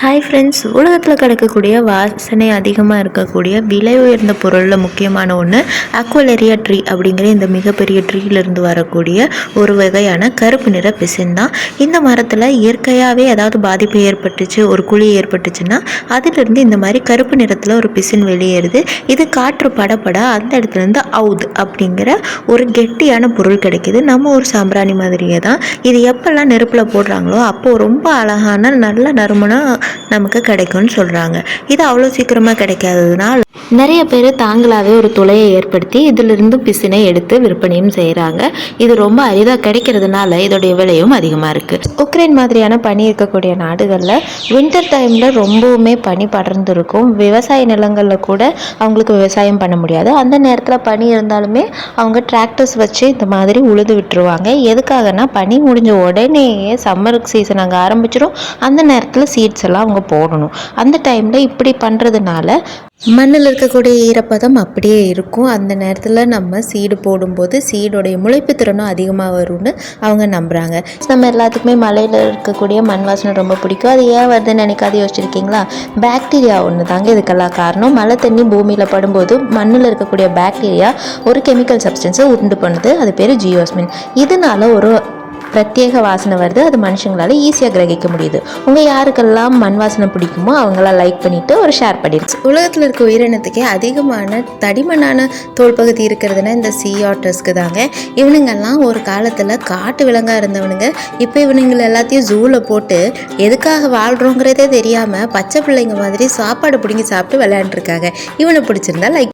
Hi friends, உலகத்தில் கிடைக்கக்கூடிய வாசனை அதிகமாக இருக்கக்கூடிய விலை உயர்ந்த பொருளில் முக்கியமான ஒன்று அக்வலரியா ட்ரீ அப்படிங்கிற இந்த மிகப்பெரிய ட்ரீலேருந்து வரக்கூடிய ஒரு வகையான கருப்பு நிற பிசின் தான். இந்த மரத்தில் இயற்கையாகவே ஏதாவது பாதிப்பு ஏற்பட்டுச்சு, ஒரு குழி ஏற்பட்டுச்சுன்னா அதிலிருந்து இந்த மாதிரி கருப்பு நிறத்தில் ஒரு பிசின் வெளியேறுது. இது காற்று படப்பட அந்த இடத்துலேருந்து அவுத் அப்படிங்கிற ஒரு கெட்டியான பொருள் கிடைக்கிது. நம்ம ஒரு சாம்பிராணி மாதிரியே தான். இது எப்போல்லாம் நெருப்பில் போடுறாங்களோ அப்போது ரொம்ப அழகான நல்ல நறுமணம் நமக்கு கிடைக்கும்னு சொல்கிறாங்க. இது அவ்வளோ சீக்கிரமாக கிடைக்காததுனால நிறைய பேர் தாங்களாகவே ஒரு துளையை ஏற்படுத்தி இதிலிருந்து பிசினை எடுத்து விற்பனையும் செய்கிறாங்க. இது ரொம்ப அரிதாக கிடைக்கிறதுனால இதோடைய விலையும் அதிகமாக இருக்குது. உக்ரைன் மாதிரியான பனி இருக்கக்கூடிய நாடுகளில் வின்டர் டைமில் ரொம்பவுமே பனி படர்ந்துருக்கும். விவசாய நிலங்களில் கூட அவங்களுக்கு விவசாயம் பண்ண முடியாது. அந்த நேரத்தில் பனி இருந்தாலுமே அவங்க டிராக்டர்ஸ் வச்சு இந்த மாதிரி உழுது விட்டுருவாங்க. எதுக்காகனா பனி முடிஞ்ச உடனேயே சம்மர் சீசன் அங்கே ஆரம்பிச்சிடும். அந்த நேரத்தில் சீட்ஸ் எல்லாம் அவங்க போடணும். அந்த டைமில் இப்படி பண்ணுறதுனால மண்ணில் இருக்கக்கூடிய ஈரப்பதம் அப்படியே இருக்கும். அந்த நேரத்தில் நம்ம சீடு போடும்போது சீடோடைய முளைப்பு திறனும் அதிகமாக வரும்னு அவங்க நம்புகிறாங்க. நம்ம எல்லாத்துக்குமே மலையில் இருக்கக்கூடிய மண் வாசனை ரொம்ப பிடிக்கும். அது ஏன் வருதுன்னு நினைக்காது யோசிச்சிருக்கீங்களா? பாக்டீரியா ஒன்று தாங்க இதுக்கெல்லாம் காரணம். மழை தண்ணி பூமியில் படும்போது மண்ணில் இருக்கக்கூடிய பாக்டீரியா ஒரு கெமிக்கல் சப்ஸ்டன்ஸை உண்டு பண்ணுது. அது பேர் ஜியோஸ்மின். இதனால ஒரு பிரத்யேக வாசனை வருது. அது மனுஷங்களால ஈஸியாக கிரகிக்க முடியுது. உங்கள் யாருக்கெல்லாம் மண் வாசனை பிடிக்குமோ அவங்களாம் லைக் பண்ணிவிட்டு ஒரு ஷேர் பண்ணிடுச்சு. உலகத்தில் இருக்க உயிரினத்துக்கே அதிகமான தடிமனான தோல் பகுதி இருக்கிறதுனா இந்த சீ ஆட்டர்ஸ்க்கு தாங்க. இவனுங்கெல்லாம் ஒரு காலத்தில் காட்டு விலங்காக இருந்தவனுங்க. இப்போ இவனுங்களை எல்லாத்தையும் ஜூவில் போட்டு எதுக்காக வாழ்கிறோங்கிறதே தெரியாமல் பச்சை பிள்ளைங்க மாதிரி சாப்பாடு பிடிங்கி சாப்பிட்டு விளையாண்டுருக்காங்க. இவனை பிடிச்சிருந்தா லைக்